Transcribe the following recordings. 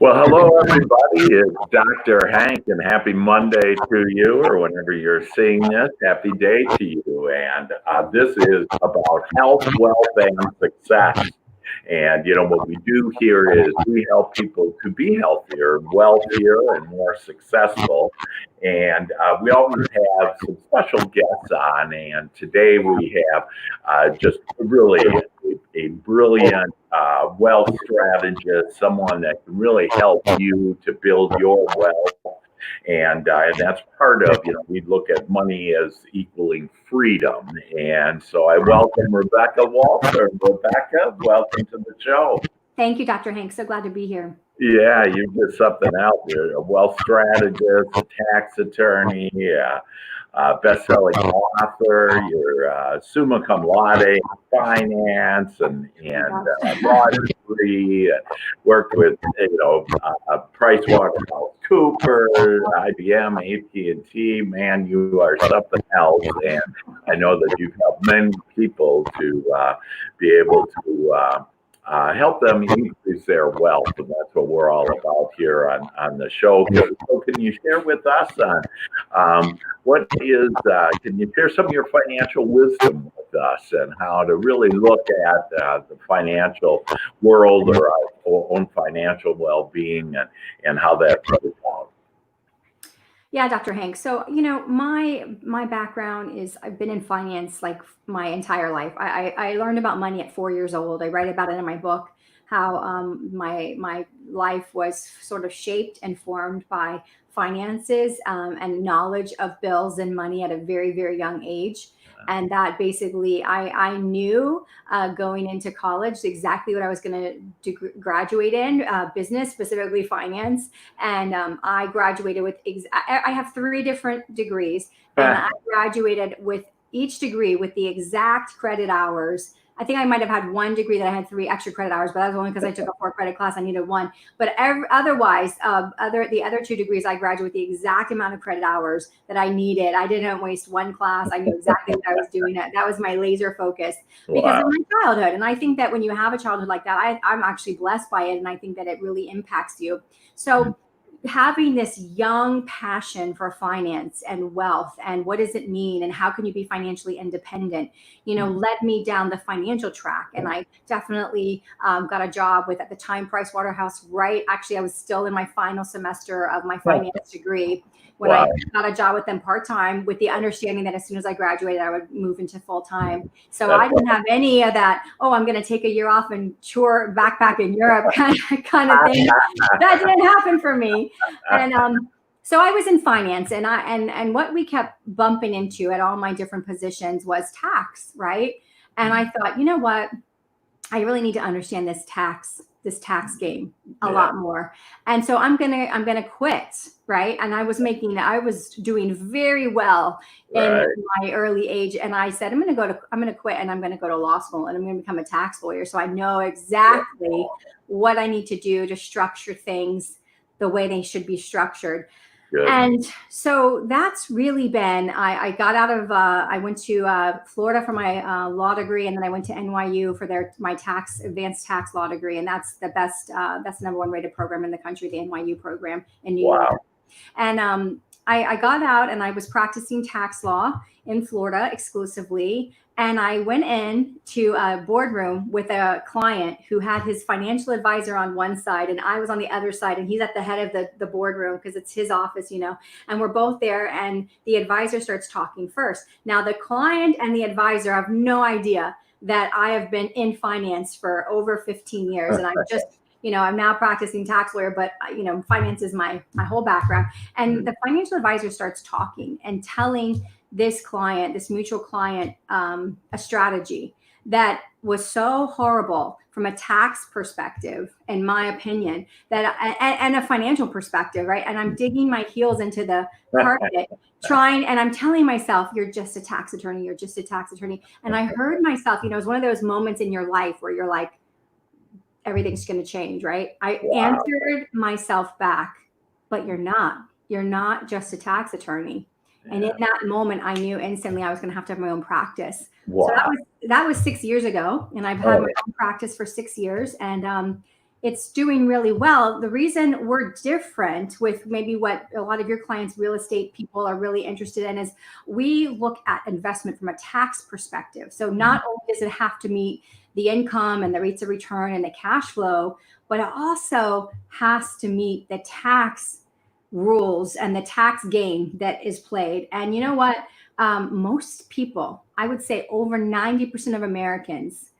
Well, hello, everybody. It's Dr. Hank, and happy Monday to you, or whenever you're seeing this, happy day to you. And this is about health, wealth, and success. And, what we do here is we help people to be healthier, wealthier, and more successful. And we always have some special guests on. And today we have just really a brilliant wealth strategist, someone that can really help you to build your wealth. And that's part of, we look at money as equaling freedom. And so I welcome Rebecca Walser. Rebecca, welcome to the show. Thank you, Dr. Hank. So glad to be here. Yeah, you did something out there. A wealth strategist, a tax attorney, best-selling author. You're summa cum laude in finance and law degree. Worked with PricewaterhouseCoopers, IBM, AT&T. Man, you are something else, and I know that you've helped many people to be able to. Help them increase their wealth, and that's what we're all about here on the show. So, can you share with us what is? Can you share some of your financial wisdom with us, and how to really look at the financial world or our own financial well-being, and how that plays out? Yeah, Dr. Hank. So, my background is I've been in finance like my entire life. I learned about money at 4 years old. I write about it in my book, how my life was sort of shaped and formed by finances and knowledge of bills and money at a very, very young age. And that basically, I knew going into college exactly what I was going to graduate in, business, specifically finance. And I graduated with, I have 3 different degrees, and I graduated with each degree with the exact credit hours. I think I might have had 1 degree that I had 3 extra credit hours, but that was only because I took a 4 credit class. I needed 1. But otherwise, the other 2 degrees, I graduated with the exact amount of credit hours that I needed. I didn't waste 1 class. I knew exactly what I was doing. That was my laser focus because of my childhood. And I think that when you have a childhood like that, I'm actually blessed by it. And I think that it really impacts you. So having this young passion for finance and wealth and what does it mean and how can you be financially independent, led me down the financial track. And I definitely got a job with, at the time, Pricewaterhouse, right? Actually, I was still in my final semester of my finance degree when I got a job with them part-time, with the understanding that as soon as I graduated, I would move into full-time. So I didn't have any of that, I'm going to take a year off and tour backpack in Europe kind of thing. That didn't happen for me. And so I was in finance, and what we kept bumping into at all my different positions was tax, right? And I thought, you know what? I really need to understand this tax game a lot more. And so I'm gonna quit, right? And I was doing very well in my early age. And I said, I'm gonna quit, and I'm gonna go to law school, and I'm gonna become a tax lawyer. So I know exactly what I need to do to structure things the way they should be structured. Good. And so that's really been, I got out of, I went to Florida for my law degree, and then I went to NYU for my advanced tax law degree. And that's the best, that's the #1 rated program in the country, the NYU program in New York. And I got out, and I was practicing tax law in Florida exclusively. And I went in to a boardroom with a client who had his financial advisor on one side, and I was on the other side, and he's at the head of the boardroom because it's his office, and we're both there, and the advisor starts talking first. Now, the client and the advisor have no idea that I have been in finance for over 15 years, and I'm just I'm now practicing tax lawyer, but finance is my whole background. And the financial advisor starts talking and telling this mutual client, a strategy that was so horrible from a tax perspective, in my opinion, and a financial perspective, right? And I'm digging my heels into the carpet, and I'm telling myself, you're just a tax attorney. You're just a tax attorney. And I heard myself, it was one of those moments in your life where you're like, everything's going to change, right? I answered myself back, but you're not just a tax attorney. And in that moment, I knew instantly I was going to have my own practice. So that was 6 years ago, and I've had my own practice for 6 years. And it's doing really well. The reason we're different with maybe what a lot of your clients, real estate people, are really interested in is we look at investment from a tax perspective. So not only does it have to meet the income and the rates of return and the cash flow, but it also has to meet the tax rules and the tax game that is played. And you know what? Most people, I would say over 90% of Americans,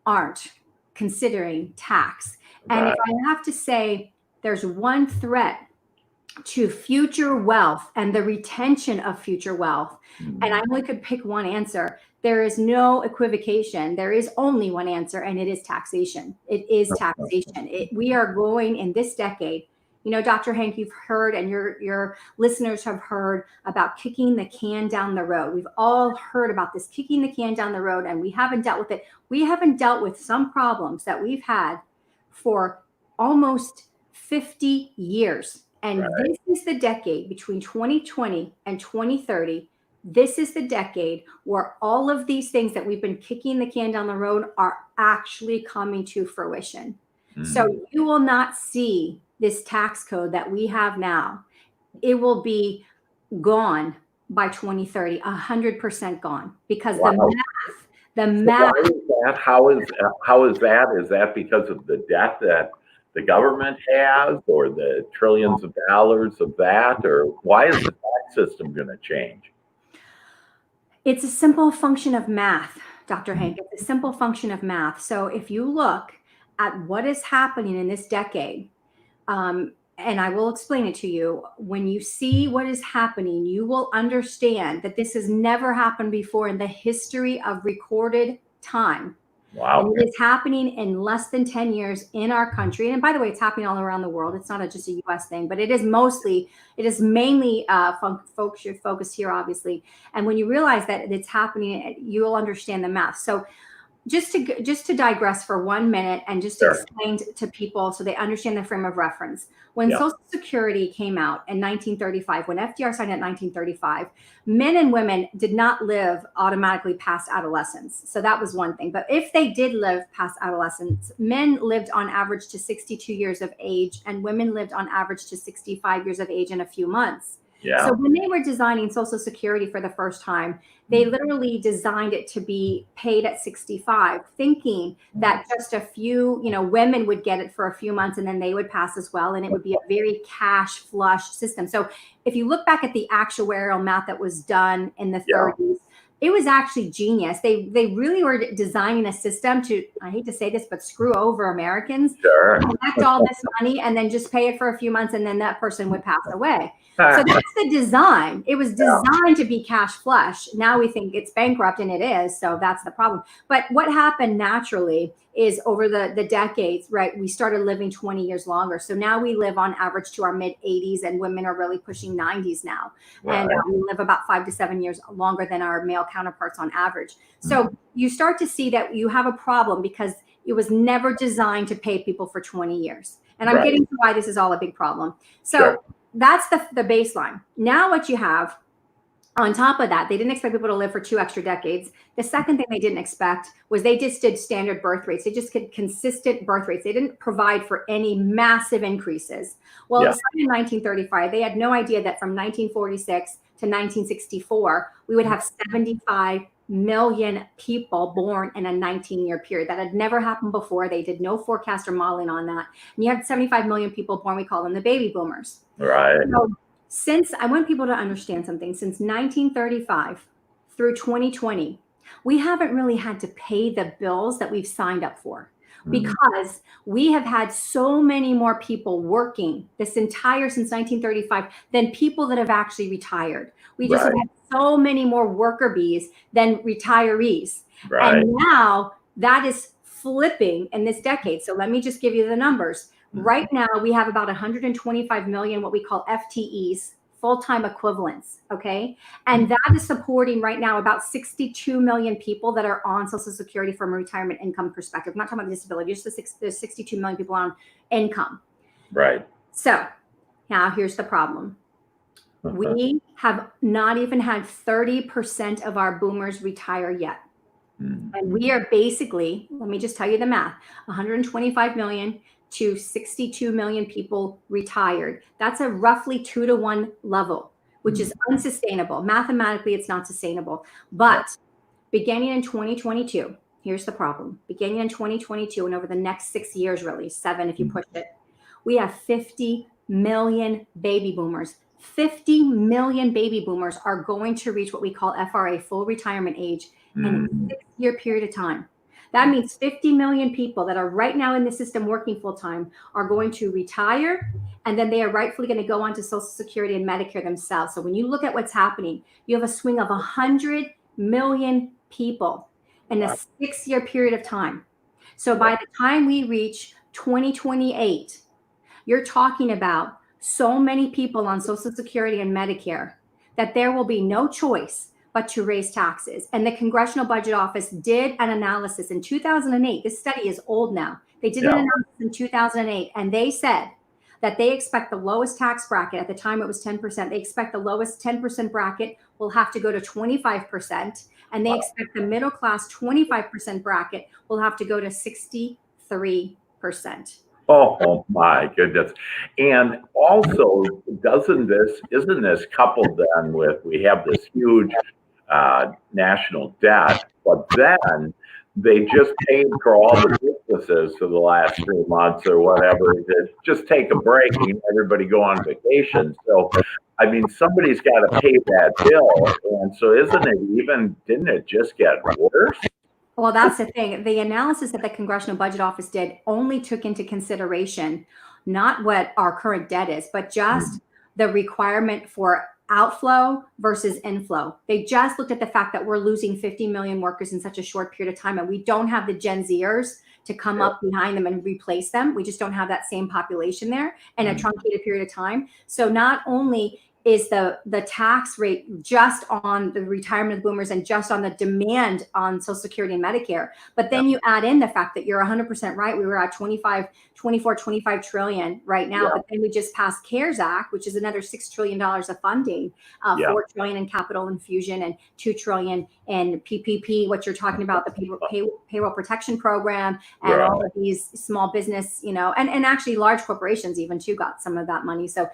aren't considering tax. And if Right. I have to say there's one threat to future wealth and the retention of future wealth, and I only could pick one answer, there is no equivocation. There is only one answer, and it is taxation. It is taxation. We are going in this decade. You know, Dr. Hank, you've heard, and your listeners have heard about kicking the can down the road. We've all heard about this kicking the can down the road, and we haven't dealt with it. We haven't dealt with some problems that we've had for almost 50 years. And Right. this is the decade between 2020 and 2030. This is the decade where all of these things that we've been kicking the can down the road are actually coming to fruition. So you will not see this tax code that we have now. It will be gone by 2030, 100% gone, because Wow. the So math. why is that? How is that? Is that because of the debt that the government has, or the trillions of dollars of that, or why is the tax system going to change? It's a simple function of math, Dr. Hank. It's a simple function of math. So if you look at what is happening in this decade, and I will explain it to you, when you see what is happening, you will understand that this has never happened before in the history of recorded time. Wow. And it is happening in less than 10 years in our country. And by the way, it's happening all around the world. It's not just a US thing, but it is mainly folks you're focused here, obviously. And when you realize that it's happening, you'll understand the math. So just to digress for 1 minute and just Sure. explain to people so they understand the frame of reference. When Yeah. Social Security came out in 1935, when FDR signed it in 1935, men and women did not live automatically past adolescence. So that was one thing. But if they did live past adolescence, men lived on average to 62 years of age, and women lived on average to 65 years of age in a few months. Yeah. So when they were designing Social Security for the first time, they literally designed it to be paid at 65, thinking that just a few, women would get it for a few months and then they would pass as well. And it would be a very cash flush system. So if you look back at the actuarial math that was done in the 30s, it was actually genius. They really were designing a system to, I hate to say this, but screw over Americans, Sure. collect all this money and then just pay it for a few months and then that person would pass away. So that's the design. It was designed to be cash flush. Now we think it's bankrupt, and it is. So that's the problem. But what happened naturally is over the decades, right, we started living 20 years longer. So now we live on average to our mid 80s, and women are really pushing 90s now. Right. And we live about 5 to 7 years longer than our male counterparts on average. So you start to see that you have a problem because it was never designed to pay people for 20 years. And I'm getting to why this is all a big problem. So that's the baseline. Now what you have on top of that, they didn't expect people to live for 2 extra decades. The second thing they didn't expect was they just did standard birth rates. They just did consistent birth rates. They didn't provide for any massive increases. Well, it started in 1935. They had no idea that from 1946 to 1964, we would have 75 million people born in a 19-year period. That had never happened before. They did no forecast or modeling on that. And you had 75 million people born. We call them the baby boomers. Right. So I want people to understand something. Since 1935 through 2020, we haven't really had to pay the bills that we've signed up for because we have had so many more people working since 1935 than people that have actually retired. We just have had so many more worker bees than retirees. And now that is flipping in this decade. So let me just give you the numbers. Right now, we have about 125 million, what we call FTEs, full-time equivalents, okay? And that is supporting right now about 62 million people that are on Social Security from a retirement income perspective. I'm not talking about disability, just there's 62 million people on income. Right. So now here's the problem. We have not even had 30% of our boomers retire yet. And we are basically, let me just tell you the math, 125 million to 62 million people retired. That's a roughly 2-to-1 level, which is unsustainable. Mathematically, it's not sustainable. But beginning in 2022, here's the problem. Beginning in 2022 and over the next 6 years, really, 7 if you push it, we have 50 million baby boomers. 50 million baby boomers are going to reach what we call FRA, full retirement age, in a 6-year period of time. That means 50 million people that are right now in the system working full time are going to retire, and then they are rightfully going to go on to Social Security and Medicare themselves. So when you look at what's happening, you have a swing of 100 million people in a 6-year period of time. So by the time we reach 2028, you're talking about so many people on Social Security and Medicare that there will be no choice but to raise taxes. And the Congressional Budget Office did an analysis in 2008. This study is old now. They did an analysis in 2008, and they said that they expect the lowest tax bracket, at the time it was 10%, they expect the lowest 10% bracket will have to go to 25%, and they expect the middle class 25% bracket will have to go to 63%. Oh my goodness. And also, isn't this coupled then with, we have this huge national debt, but then they just paid for all the businesses for the last 3 months or whatever to just take a break and everybody go on vacation. So, I mean, somebody's got to pay that bill. And so didn't it just get worse? Well, that's the thing. The analysis that the Congressional Budget Office did only took into consideration not what our current debt is, but just the requirement for outflow versus inflow. They just looked at the fact that we're losing 50 million workers in such a short period of time, and we don't have the Gen Zers to come up behind them and replace them. We just don't have that same population there in a truncated period of time. So not only is the tax rate just on the retirement of boomers and just on the demand on Social Security and Medicare. But then you add in the fact that you're 100% right. We were at 25 trillion right now, but then we just passed CARES Act, which is another $6 trillion of funding, 4 trillion in capital infusion and 2 trillion in PPP, what you're talking about, the payroll protection program, and all of these small business, and actually large corporations even too got some of that money. So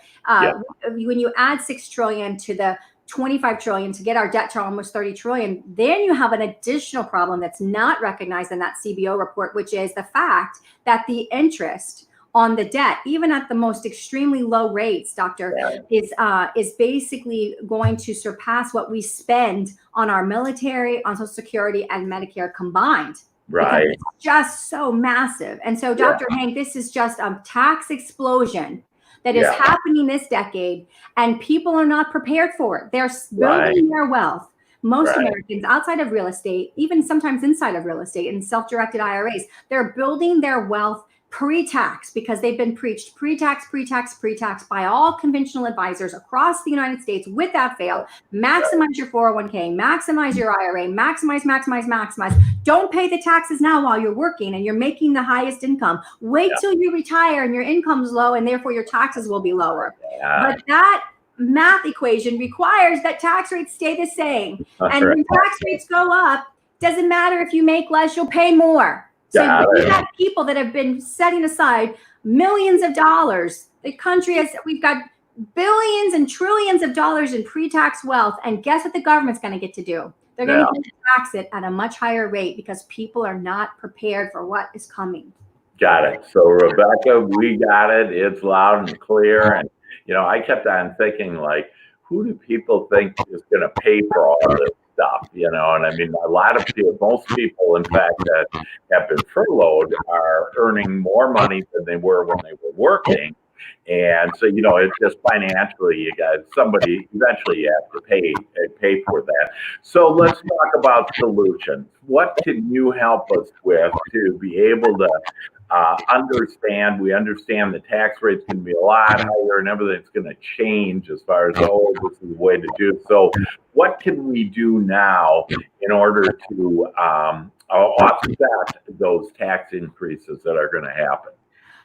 when you add 6 trillion to the 25 trillion to get our debt to almost 30 trillion, then you have an additional problem that's not recognized in that CBO report, which is the fact that the interest on the debt, even at the most extremely low rates, doctor, is basically going to surpass what we spend on our military, on Social Security and Medicare combined. Right. It's just so massive. And so, Dr. Hank, this is just a tax explosion that is happening this decade, and people are not prepared for it. They're building their wealth. Most Americans outside of real estate, even sometimes inside of real estate and self-directed IRAs, they're building their wealth pre-tax because they've been preached pre-tax by all conventional advisors across the United States without fail. Maximize your 401k, maximize your IRA, maximize. Don't pay the taxes now while you're working and you're making the highest income. Wait till you retire and your income's low and therefore your taxes will be lower. But that math equation requires that tax rates stay the same. And when tax rates go up, doesn't matter if you make less, you'll pay more. So we have people that have been setting aside millions of dollars. The country we've got billions and trillions of dollars in pre-tax wealth. And guess what the government's going to get to do? They're going to tax it at a much higher rate because people are not prepared for what is coming. Got it. So Rebecca, we got it. It's loud and clear. And, I kept on thinking, like, who do people think is going to pay for all this stuff? And I mean, a lot of people, most people, in fact, that have been furloughed are earning more money than they were when they were working. And so, it's just financially, somebody eventually you have to pay for that. So let's talk about solutions. What can you help us with to be able to we understand the tax rates can be a lot higher and everything's going to change as far as, this is the way to do. So what can we do now in order to offset those tax increases that are going to happen?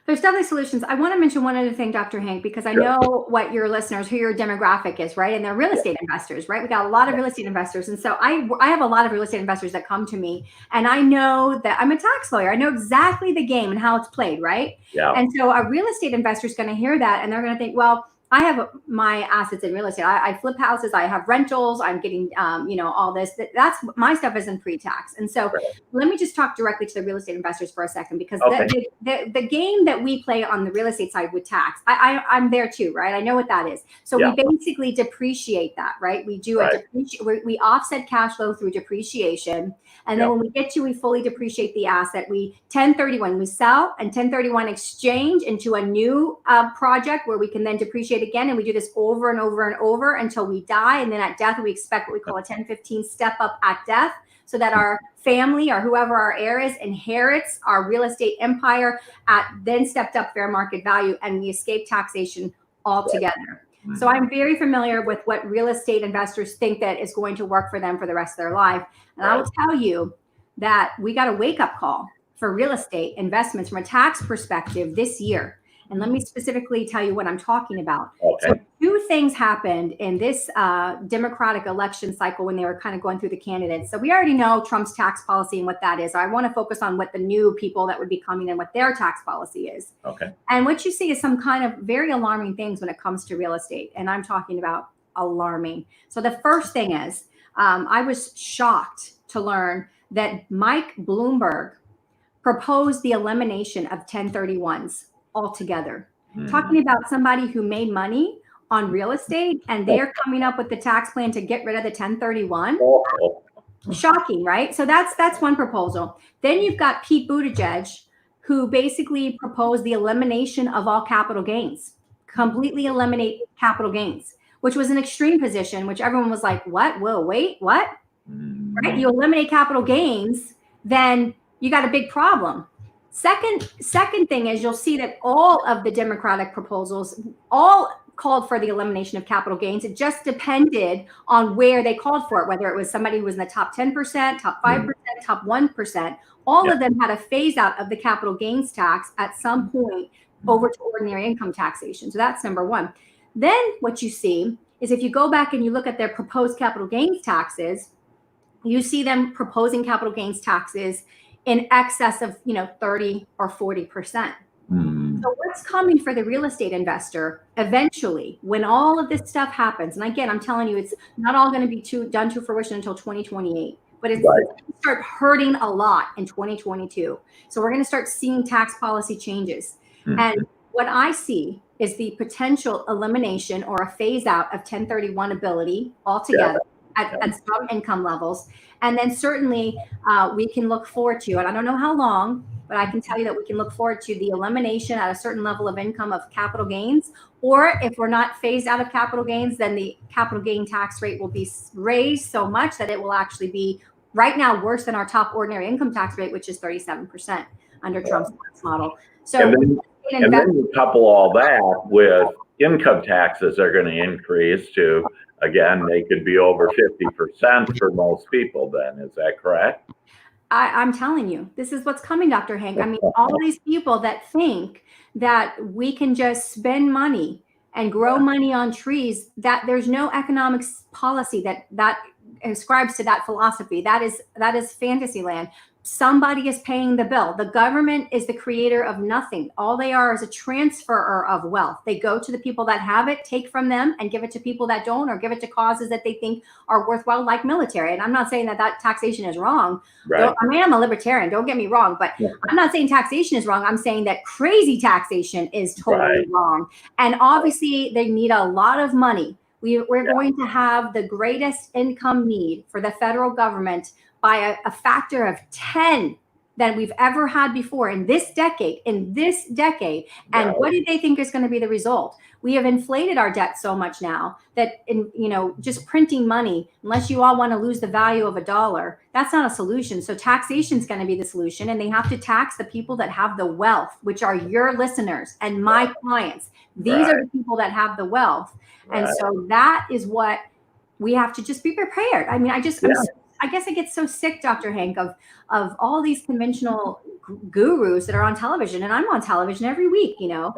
There's definitely solutions. I want to mention one other thing, Dr. Hank, because I Sure. know what your listeners, who your demographic is, right? And they're real estate investors, right? We got a lot of real estate investors. And so I have a lot of real estate investors that come to me, and I know that I'm a tax lawyer. I know exactly the game and how it's played, right? Yeah. And so a real estate investor is going to hear that and they're going to think, well, I have my assets in real estate. I flip houses. I have rentals. I'm getting, all this. That's my stuff isn't pre-tax. And so Right. let me just talk directly to the real estate investors for a second, because Okay. the game that we play on the real estate side with tax, I'm there too, right? I know what that is. So Yeah. we basically depreciate that, right? We do Right. we offset cash flow through depreciation. And then Yeah. when we get to, we fully depreciate the asset. We 1031, we sell and 1031 exchange into a new project where we can then depreciate again. And we do this over and over and over until we die. And then at death, we expect what we call a 1015 step up at death, so that our family or whoever our heir is inherits our real estate empire at then stepped up fair market value, and we escape taxation altogether. Right. So I'm very familiar with what real estate investors think that is going to work for them for the rest of their life. And I will tell you that we got a wake-up call for real estate investments from a tax perspective this year. And let me specifically tell you what I'm talking about. Okay. So two things happened in this Democratic election cycle when they were kind of going through the candidates. So we already know Trump's tax policy and what that is. I want to focus on what the new people that would be coming in, what their tax policy is. Okay. And what you see is some kind of very alarming things when it comes to real estate. And I'm talking about alarming. So the first thing is, I was shocked to learn that Mike Bloomberg proposed the elimination of 1031s altogether. Talking about somebody who made money on real estate and they're coming up with the tax plan to get rid of the 1031. Oh. Shocking, right? So that's one proposal. Then you've got Pete Buttigieg, who basically proposed the elimination of all capital gains, completely eliminate capital gains, which was an extreme position, which everyone was like, what? Whoa, wait, what? Right? You eliminate capital gains, then you got a big problem. Second thing is, you'll see that all of the Democratic proposals all called for the elimination of capital gains. It just depended on where they called for it, whether it was somebody who was in the top 10%, top 5%, top 1%. All of them had a phase out of the capital gains tax at some point over to ordinary income taxation. So that's number one. Then what you see is, if you go back and you look at their proposed capital gains taxes, you see them proposing capital gains taxes in excess of 30 or 40%. So what's coming for the real estate investor eventually, when all of this stuff happens? And again, I'm telling you, it's not all going to be done to fruition until 2028, but it's going to start hurting a lot in 2022. So we're going to start seeing tax policy changes. And what I see is the potential elimination or a phase out of 1031 ability altogether. At some income levels. And then certainly we can look forward to, and I don't know how long, but I can tell you that we can look forward to the elimination at a certain level of income of capital gains. Or if we're not phased out of capital gains, then the capital gain tax rate will be raised so much that it will actually be right now worse than our top ordinary income tax rate, which is 37% under Trump's tax model. So and then you couple all that with income taxes are going to increase to, again, they could be over 50% for most people then. Is that correct? I'm telling you, this is what's coming, Dr. Hank. I mean, all these people that think that we can just spend money and grow money on trees, that there's no economic policy that ascribes to that philosophy. That is fantasy land. Somebody is paying the bill. The government is the creator of nothing. All they are is a transferer of wealth. They go to the people that have it, take from them, and give it to people that don't, or give it to causes that they think are worthwhile, like military. And I'm not saying that taxation is wrong. Right. I mean, I'm a libertarian, don't get me wrong, but I'm not saying taxation is wrong. I'm saying that crazy taxation is totally wrong. And obviously they need a lot of money. We're going to have the greatest income need for the federal government by a factor of 10 than we've ever had before in this decade. And what do they think is going to be the result? We have inflated our debt so much now that just printing money, unless you all want to lose the value of a dollar, that's not a solution. So taxation is going to be the solution, and they have to tax the people that have the wealth, which are your listeners and my clients. These are the people that have the wealth. And so that is what we have to just be prepared. I mean, I guess I get so sick, Dr. Hank, of all these conventional gurus that are on television, and I'm on television every week, Yeah.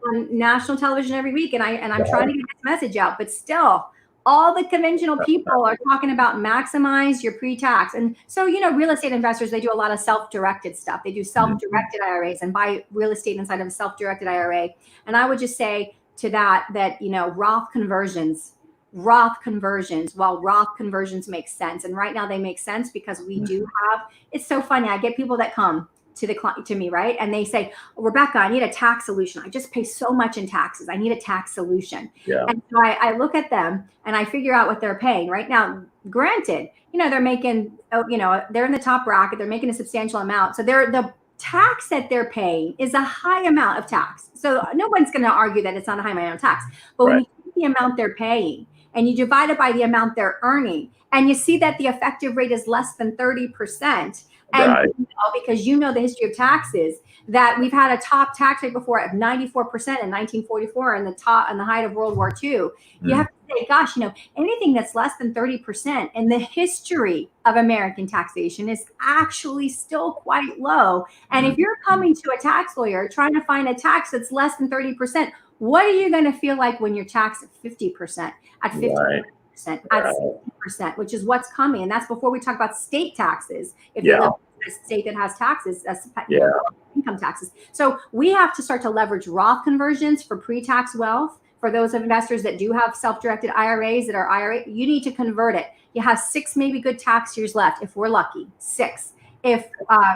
on national television every week, and I'm Yeah. trying to get this message out, but still all the conventional people are talking about maximize your pre-tax. And so, real estate investors, they do a lot of self-directed stuff. They do self-directed IRAs and buy real estate inside of a self-directed IRA. And I would just say to that, Roth conversions, while Roth conversions make sense. And right now they make sense because we do have, it's so funny. I get people that come to me, right? And they say, Rebecca, I need a tax solution. I just pay so much in taxes. I need a tax solution. Yeah. And so I look at them and I figure out what they're paying right now. Granted, they're making, they're in the top bracket. They're making a substantial amount. So the tax that they're paying is a high amount of tax. So no one's going to argue that it's not a high amount of tax. But when you see the amount they're paying and you divide it by the amount they're earning, and you see that the effective rate is less than 30%, and because the history of taxes, that we've had a top tax rate before of 94% in 1944 and the height of World War II. You have to say, gosh, anything that's less than 30% in the history of American taxation is actually still quite low. And if you're coming to a tax lawyer trying to find a tax that's less than 30%, what are you going to feel like when you're taxed at 50%, at 50%? At 60%, which is what's coming. And that's before we talk about state taxes. If you live in a state that has taxes, that's income taxes. So we have to start to leverage Roth conversions for pre-tax wealth. For those investors that do have self-directed IRAs that are IRA, you need to convert it. You have 6 maybe good tax years left if we're lucky. 6. If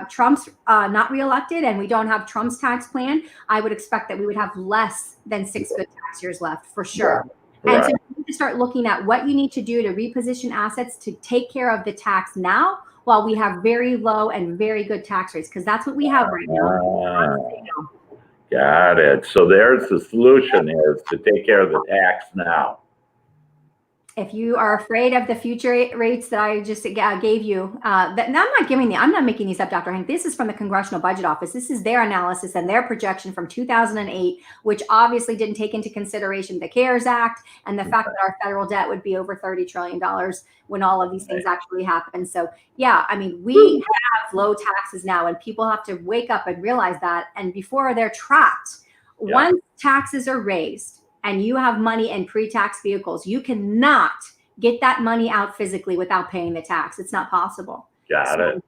Trump's not reelected and we don't have Trump's tax plan, I would expect that we would have less than 6 good tax years left for sure. And so you need to start looking at what you need to do to reposition assets to take care of the tax now while we have very low and very good tax rates, because that's what we have right now. Got it. So there's the solution, is to take care of the tax now. If you are afraid of the future rates that I just gave you, I'm not making these up, Dr. Hank. This is from the Congressional Budget Office. This is their analysis and their projection from 2008, which obviously didn't take into consideration the CARES Act and the fact that our federal debt would be over $30 trillion when all of these things actually happen. So yeah, we have low taxes now, and people have to wake up and realize that. And before they're trapped, once taxes are raised, and you have money in pre-tax vehicles, you cannot get that money out physically without paying the tax. It's not possible. Got it.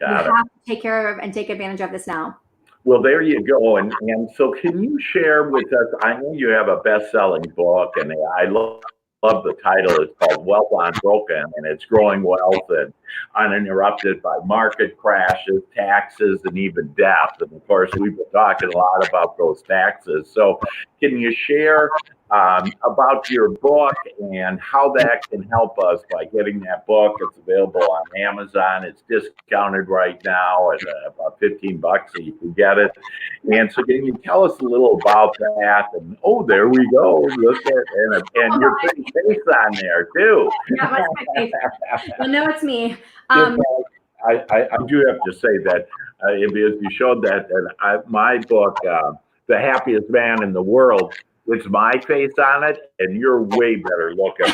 You have to take care of and take advantage of this now. Well, there you go. And so can you share with us, I know you have a best-selling book, and I love the title. It's called Wealth Unbroken, and it's growing wealth and uninterrupted by market crashes, taxes, and even death. And of course, we've been talking a lot about those taxes. So can you share about your book and how that can help us by getting that book? It's available on Amazon. It's discounted right now at about $15 so you can get it. And so can you tell us a little about that? And there we go. Look at and your pretty face on there too. Yeah, that's my face. Well, no, it's me. I do have to say that if you showed that, my book, The Happiest Man in the World, it's my face on it, and you're way better looking.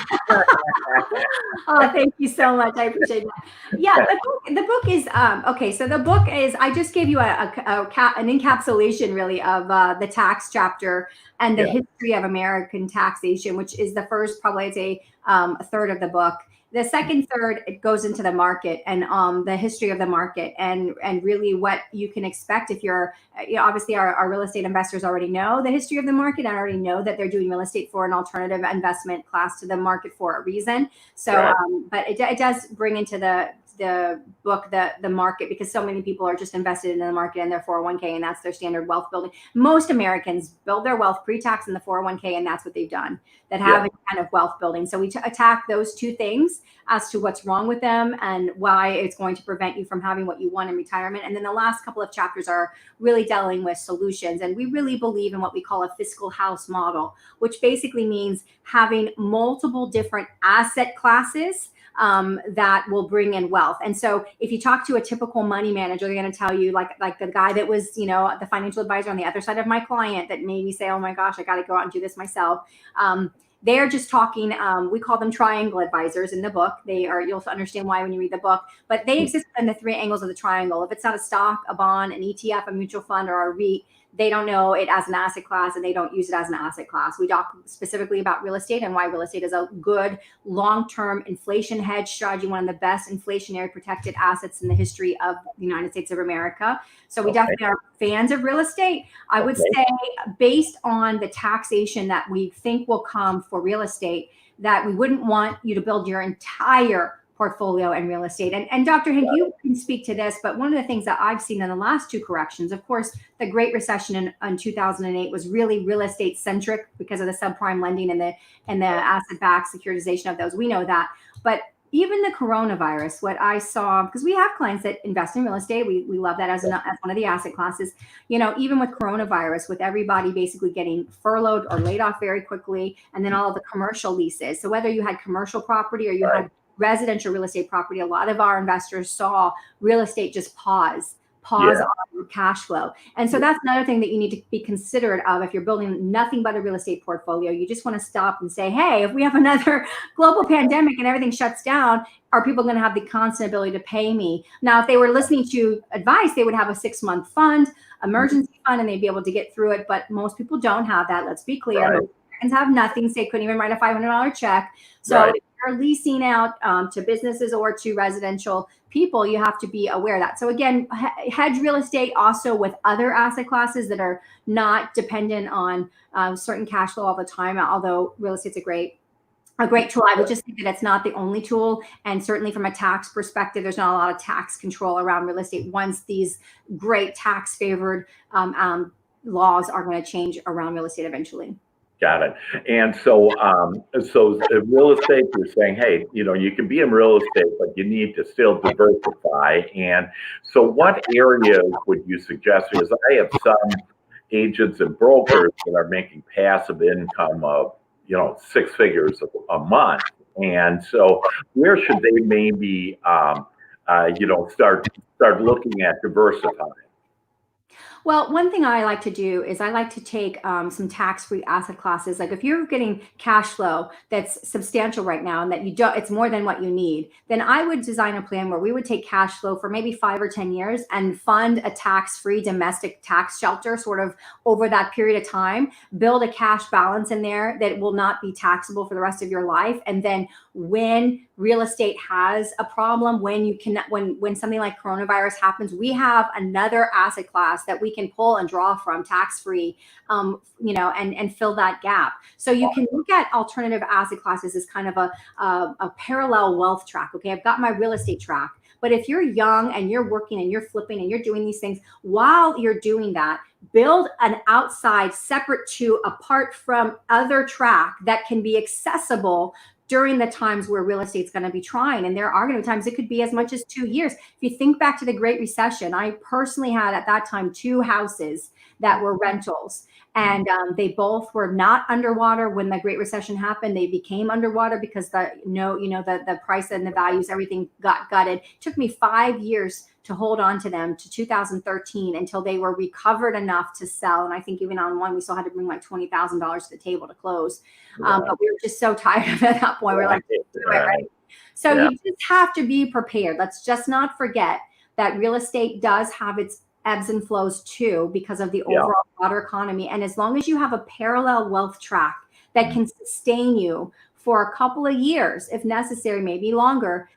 Oh, thank you so much. I appreciate that. Yeah, the book is okay. So the book is, I just gave you an encapsulation really of the tax chapter and the history of American taxation, which is the first, probably I'd say a third of the book. The second third, it goes into the market and the history of the market and really what you can expect if you're, obviously our real estate investors already know the history of the market and already know that they're doing real estate for an alternative investment class to the market for a reason. So, but it does bring into the book the market, because so many people are just invested in the market in their 401k, and that's their standard wealth building. Most Americans build their wealth pre-tax in the 401k, and that's what they've done, that have a kind of wealth building. So we attack those two things as to what's wrong with them and why it's going to prevent you from having what you want in retirement. And then the last couple of chapters are really dealing with solutions. And we really believe in what we call a fiscal house model, which basically means having multiple different asset classes that will bring in wealth. And so if you talk to a typical money manager, they're going to tell you, like the guy that was, the financial advisor on the other side of my client that made me say, oh my gosh, I got to go out and do this myself. They are just talking, we call them triangle advisors in the book. You'll understand why when you read the book, but they exist in the three angles of the triangle. If it's not a stock, a bond, an ETF, a mutual fund, or a REIT, they don't know it as an asset class, and they don't use it as an asset class. We talk specifically about real estate and why real estate is a good long-term inflation hedge strategy, one of the best inflationary protected assets in the history of the United States of America. So we definitely are fans of real estate. I would say, based on the taxation that we think will come for real estate, that we wouldn't want you to build your entire portfolio in real estate. And Dr. Hank, you can speak to this, but one of the things that I've seen in the last two corrections, of course, the Great Recession in 2008 was really real estate centric because of the subprime lending and the asset-backed securitization of those. We know that. But even the coronavirus, what I saw, because we have clients that invest in real estate, we love that as one of the asset classes. Even with coronavirus, with everybody basically getting furloughed or laid off very quickly, and then all of the commercial leases. So whether you had commercial property or you had residential real estate property, a lot of our investors saw real estate just pause on cash flow. And so that's another thing that you need to be considerate of if you're building nothing but a real estate portfolio. You just want to stop and say, hey, if we have another global pandemic and everything shuts down, are people going to have the constant ability to pay me? Now, if they were listening to advice, they would have a 6-month fund, emergency fund, and they'd be able to get through it. But most people don't have that. Let's be clear. Most Americans have nothing, so they couldn't even write a $500 check. So if you're leasing out to businesses or to residential people, you have to be aware of that. So again, hedge real estate also with other asset classes that are not dependent on certain cash flow all the time, although real estate's a great tool. I would just think that it's not the only tool. And certainly from a tax perspective, there's not a lot of tax control around real estate once these great tax favored laws are going to change around real estate eventually. Got it. And so real estate, you're saying, hey, you can be in real estate, but you need to still diversify. And so what areas would you suggest? Because I have some agents and brokers that are making passive income of, 6 figures a month. And so where should they maybe, start looking at diversifying? Well, one thing I like to do is I like to take some tax-free asset classes. Like if you're getting cash flow that's substantial right now and that it's more than what you need, then I would design a plan where we would take cash flow for maybe 5 or 10 years and fund a tax-free domestic tax shelter sort of over that period of time, build a cash balance in there that will not be taxable for the rest of your life. And then when real estate has a problem, when something like coronavirus happens, we have another asset class that we can pull and draw from tax-free, and fill that gap. So you can look at alternative asset classes as kind of a parallel wealth track. Okay, I've got my real estate track. But if you're young and you're working and you're flipping and you're doing these things, while you're doing that, build an outside separate to apart from other track that can be accessible during the times where real estate's going to be trying. And there are going to be times it could be as much as 2 years. If you think back to the Great Recession, I personally had at that time 2 houses that were rentals. And they both were not underwater when the Great Recession happened. They became underwater because the price and the values, everything got gutted. It took me 5 years to hold on to them to 2013 until they were recovered enough to sell. And I think even on one, we still had to bring like $20,000 to the table to close. But we were just so tired of it at that point. We're like, right? So you just have to be prepared. Let's just not forget that real estate does have its ebbs and flows too because of the overall broader economy. And as long as you have a parallel wealth track that can sustain you for a couple of years, if necessary, maybe longer,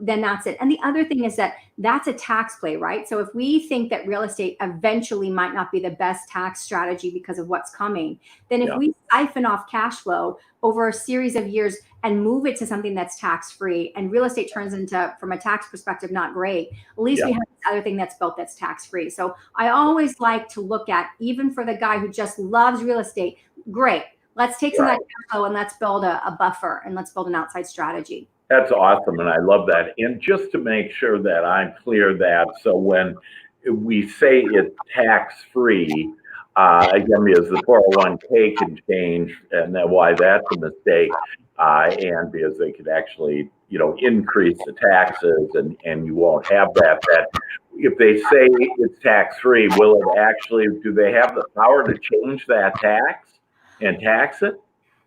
then that's it. And the other thing is that's a tax play, right? So if we think that real estate eventually might not be the best tax strategy because of what's coming, then if we siphon off cash flow over a series of years and move it to something that's tax-free, and real estate turns into, from a tax perspective, not great, at least we have this other thing that's built that's tax-free. So I always like to look at, even for the guy who just loves real estate, great, let's take some of that cash flow and let's build a buffer and let's build an outside strategy. That's awesome, and I love that. And just to make sure that I'm clear that, so when we say it's tax-free, again, because the 401k can change, and then why that's a mistake, and because they could actually, increase the taxes, and you won't have that. That if they say it's tax-free, will it actually? Do they have the power to change that tax and tax it?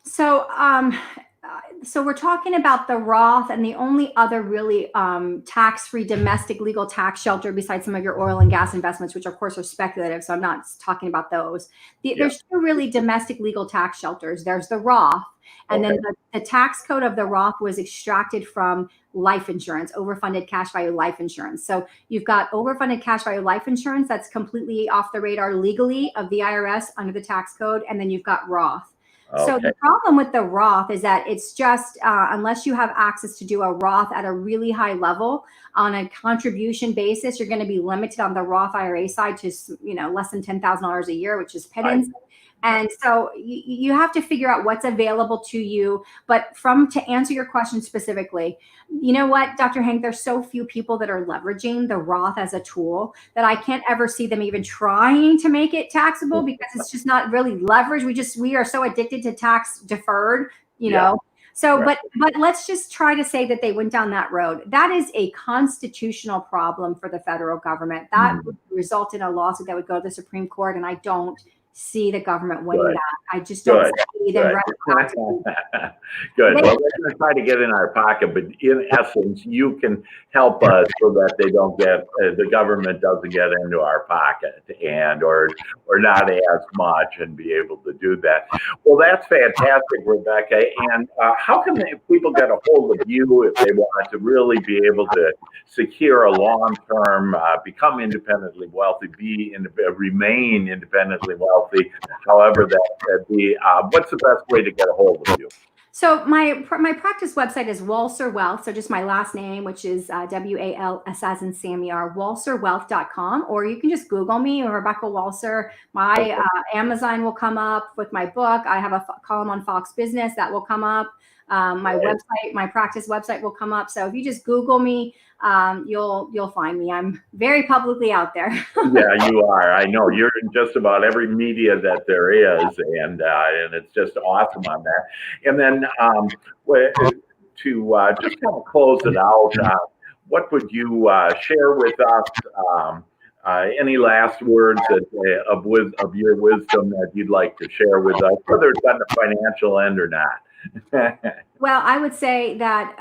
So, so we're talking about the Roth, and the only other really tax-free domestic legal tax shelter besides some of your oil and gas investments, which of course are speculative. So I'm not talking about those. Yeah. There's two really domestic legal tax shelters. There's the Roth, and Okay. then the tax code of the Roth was extracted from life insurance, overfunded cash value life insurance. So you've got overfunded cash value life insurance that's completely off the radar legally of the IRS under the tax code, and then you've got Roth. So Okay. the problem with the Roth is that it's just unless you have access to do a Roth at a really high level on a contribution basis, you're going to be limited on the Roth IRA side to less than $10,000 a year, which is I, pittance. And so you have to figure out what's available to you. But to answer your question specifically, you know what, Dr. Hank, there's so few people that are leveraging the Roth as a tool that I can't ever see them even trying to make it taxable, because it's just not really leverage. We are so addicted to tax deferred, you yeah. know. So, Right. but let's just try to say that they went down that road. That is a constitutional problem for the federal government. That would result in a lawsuit that would go to the Supreme Court, and I don't see the government winning Good. that. I just don't Good. see them Good. running. Good. Well, we're going to try to get in our pocket, but in essence, you can help us so that they don't get the government doesn't get into our pocket and or not as much, and be able to do that. Well, that's fantastic, Rebecca. And how can people get a hold of you if they want to really be able to secure a long-term, become independently wealthy, remain independently wealthy, however that be? What's the best way to get a hold of you? So my practice website is Walser Wealth. So just my last name, which is WALS as in Samuel, walserwealth.com, or you can just Google me or Rebecca Walser. My Amazon will come up with my book. I have a column on Fox Business that will come up. My website, my practice website will come up. So if you just Google me, you'll find me. I'm very publicly out there. Yeah, you are. I know you're in just about every media that there is, and it's just awesome on that. And then to just kind of close it out, what would you share with us? Any last words of your wisdom that you'd like to share with us, whether it's on the financial end or not? Well, I would say that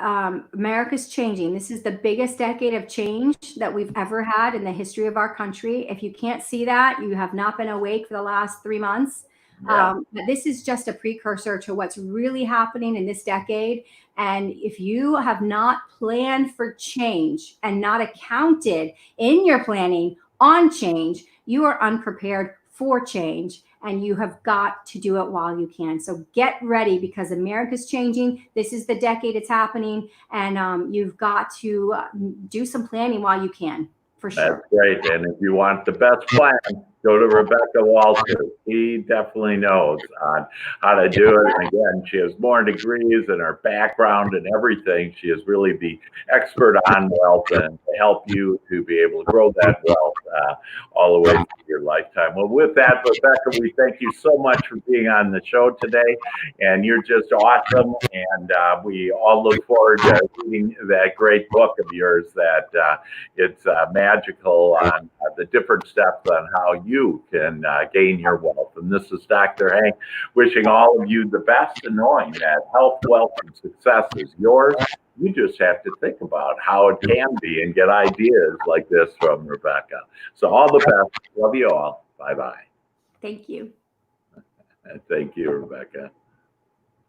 America's changing. This is the biggest decade of change that we've ever had in the history of our country. If you can't see that, you have not been awake for the last 3 months. Yeah. But this is just a precursor to what's really happening in this decade. And if you have not planned for change and not accounted in your planning on change, you are unprepared for change, and you have got to do it while you can. So get ready, because America's changing. This is the decade it's happening, and you've got to do some planning while you can, for sure. That's great. And if you want the best plan, go to Rebecca Walser. She definitely knows on how to do it. And again, she has more degrees and her background and everything. She is really the expert on wealth, and to help you to be able to grow that wealth all the way through your lifetime. Well, with that, Rebecca, we thank you so much for being on the show today. And you're just awesome. And we all look forward to reading that great book of yours that it's magical on the different steps on how you can gain your wealth. And this is Dr. Hank wishing all of you the best, and knowing that health, wealth, and success is yours. You just have to think about how it can be and get ideas like this from Rebecca. So all the best. Love you all. Bye-bye. Thank you. Thank you, Rebecca.